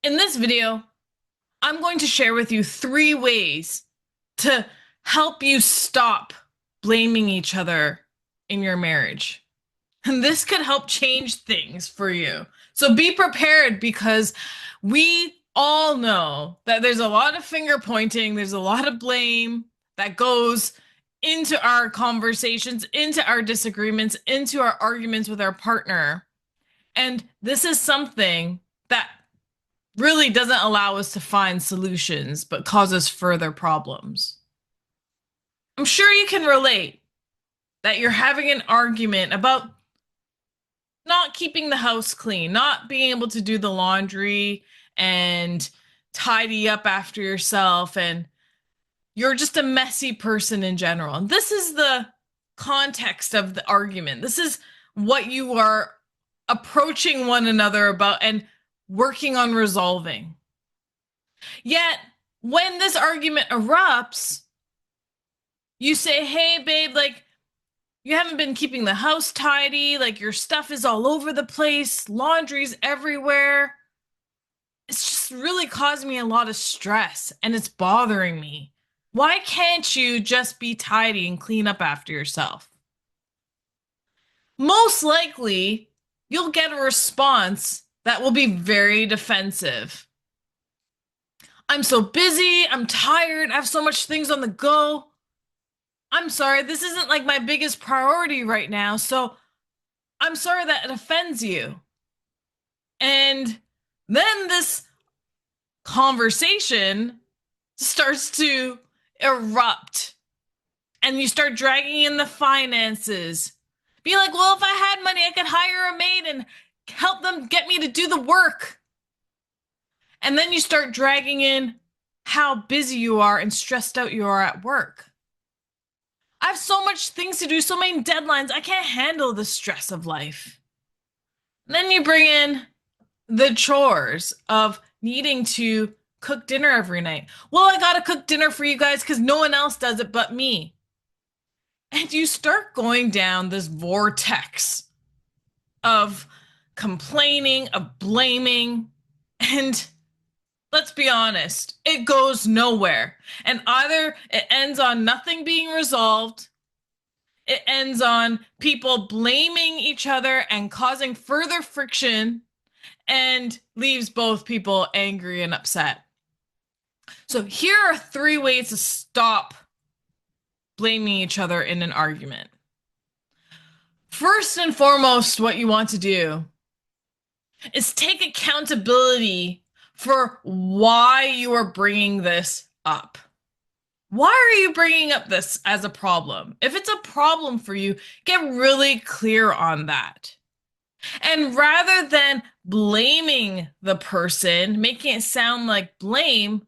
In this video, I'm going to share with you 3 ways to help you stop blaming each other in your marriage. And this could help change things for you. So be prepared because we all know that there's a lot of finger pointing, there's a lot of blame that goes into our conversations, into our disagreements, into our arguments with our partner. And this is something that really doesn't allow us to find solutions, but causes further problems. I'm sure you can relate that you're having an argument about not keeping the house clean, not being able to do the laundry and tidy up after yourself, and you're just a messy person in general. And this is the context of the argument. This is what you are approaching one another about and working on resolving. Yet, when this argument erupts, you say, hey, babe, like, you haven't been keeping the house tidy, like, your stuff is all over the place, laundry's everywhere. It's just really causing me a lot of stress, and it's bothering me. Why can't you just be tidy and clean up after yourself? Most likely, you'll get a response that will be very defensive. I'm so busy, I'm tired, I have so much things on the go. I'm sorry, this isn't like my biggest priority right now, so I'm sorry that it offends you. And then this conversation starts to erupt, and you start dragging in the finances. Be like, well, if I had money, I could hire a maid and help them get me to do the work. And then you start dragging in how busy you are and stressed out you are at work. I have so much things to do, so many deadlines. I can't handle the stress of life. And then you bring in the chores of needing to cook dinner every night. Well, I gotta cook dinner for you guys because no one else does it but me. And you start going down this vortex of complaining, of blaming, and let's be honest, it goes nowhere. And either it ends on nothing being resolved, it ends on people blaming each other and causing further friction, and leaves both people angry and upset. So here are 3 ways to stop blaming each other in an argument. First and foremost, what you want to do is take accountability for why you are bringing this up. Why are you bringing up this as a problem? If it's a problem for you, get really clear on that. And rather than blaming the person, making it sound like blame,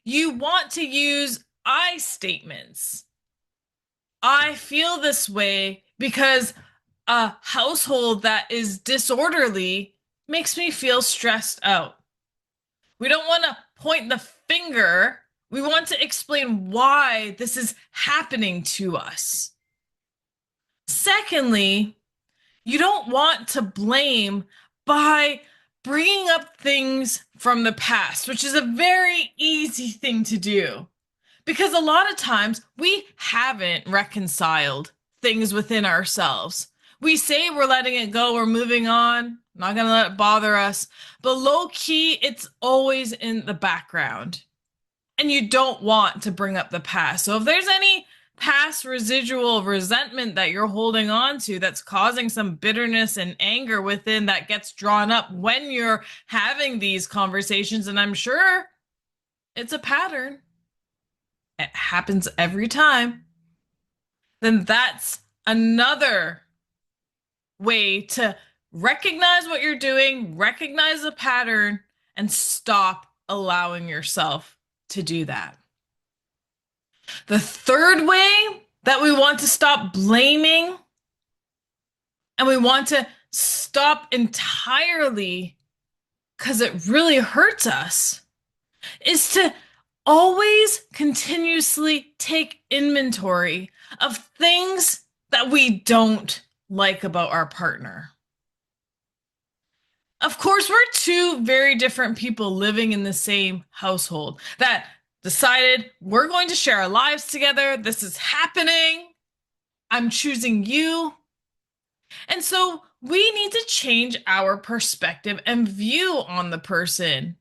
you want to use I statements. I feel this way because a household that is disorderly makes me feel stressed out. We don't want to point the finger. We want to explain why this is happening to us. Secondly, you don't want to blame by bringing up things from the past, which is a very easy thing to do. Because a lot of times we haven't reconciled things within ourselves. We say we're letting it go, we're moving on, not going to let it bother us. But low key, it's always in the background. And you don't want to bring up the past. So if there's any past residual resentment that you're holding on to that's causing some bitterness and anger within that gets drawn up when you're having these conversations, and I'm sure it's a pattern, it happens every time, then that's another way to recognize what you're doing, recognize the pattern, and stop allowing yourself to do that. The third way that we want to stop blaming and we want to stop entirely because it really hurts us is to always continuously take inventory of things that we don't like about our partner. Of course, we're two very different people living in the same household that decided we're going to share our lives together. This is happening. I'm choosing you. And so we need to change our perspective and view on the person.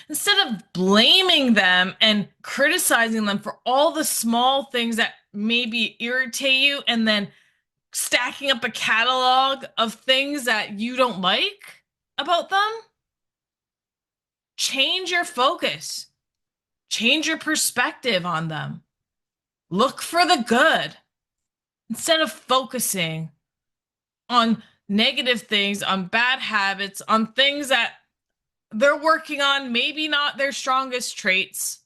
Instead of blaming them and criticizing them for all the small things that maybe irritate you and then stacking up a catalog of things that you don't like about them, change your focus, change your perspective on them. Look for the good instead of focusing on negative things, on bad habits, on things that they're working on, maybe not their strongest traits,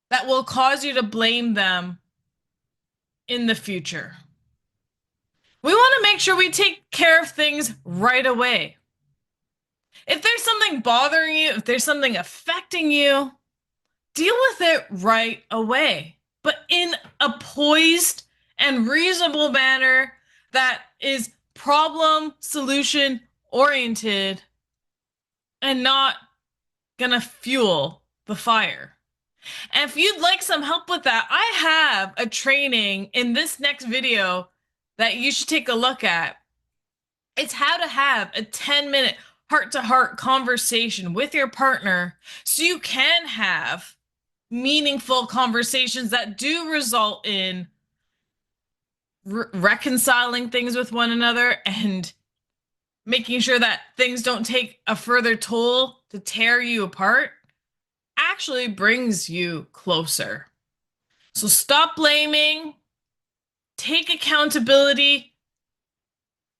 that will cause you to blame them in the future. We want to make sure we take care of things right away. If there's something bothering you, if there's something affecting you, deal with it right away, but in a poised and reasonable manner that is problem solution oriented and not gonna fuel the fire. And if you'd like some help with that, I have a training in this next video that you should take a look at. It's how to have a 10-minute heart-to-heart conversation with your partner so you can have meaningful conversations that do result in reconciling things with one another and making sure that things don't take a further toll to tear you apart actually brings you closer. So stop blaming, take accountability,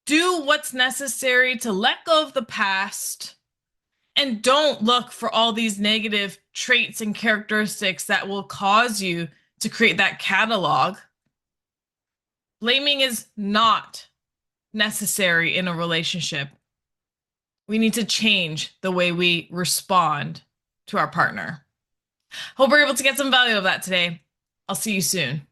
do what's necessary to let go of the past, and don't look for all these negative traits and characteristics that will cause you to create that catalog. Blaming is not necessary in a relationship. We need to change the way we respond to our partner. Hope we're able to get some value of that today. I'll see you soon.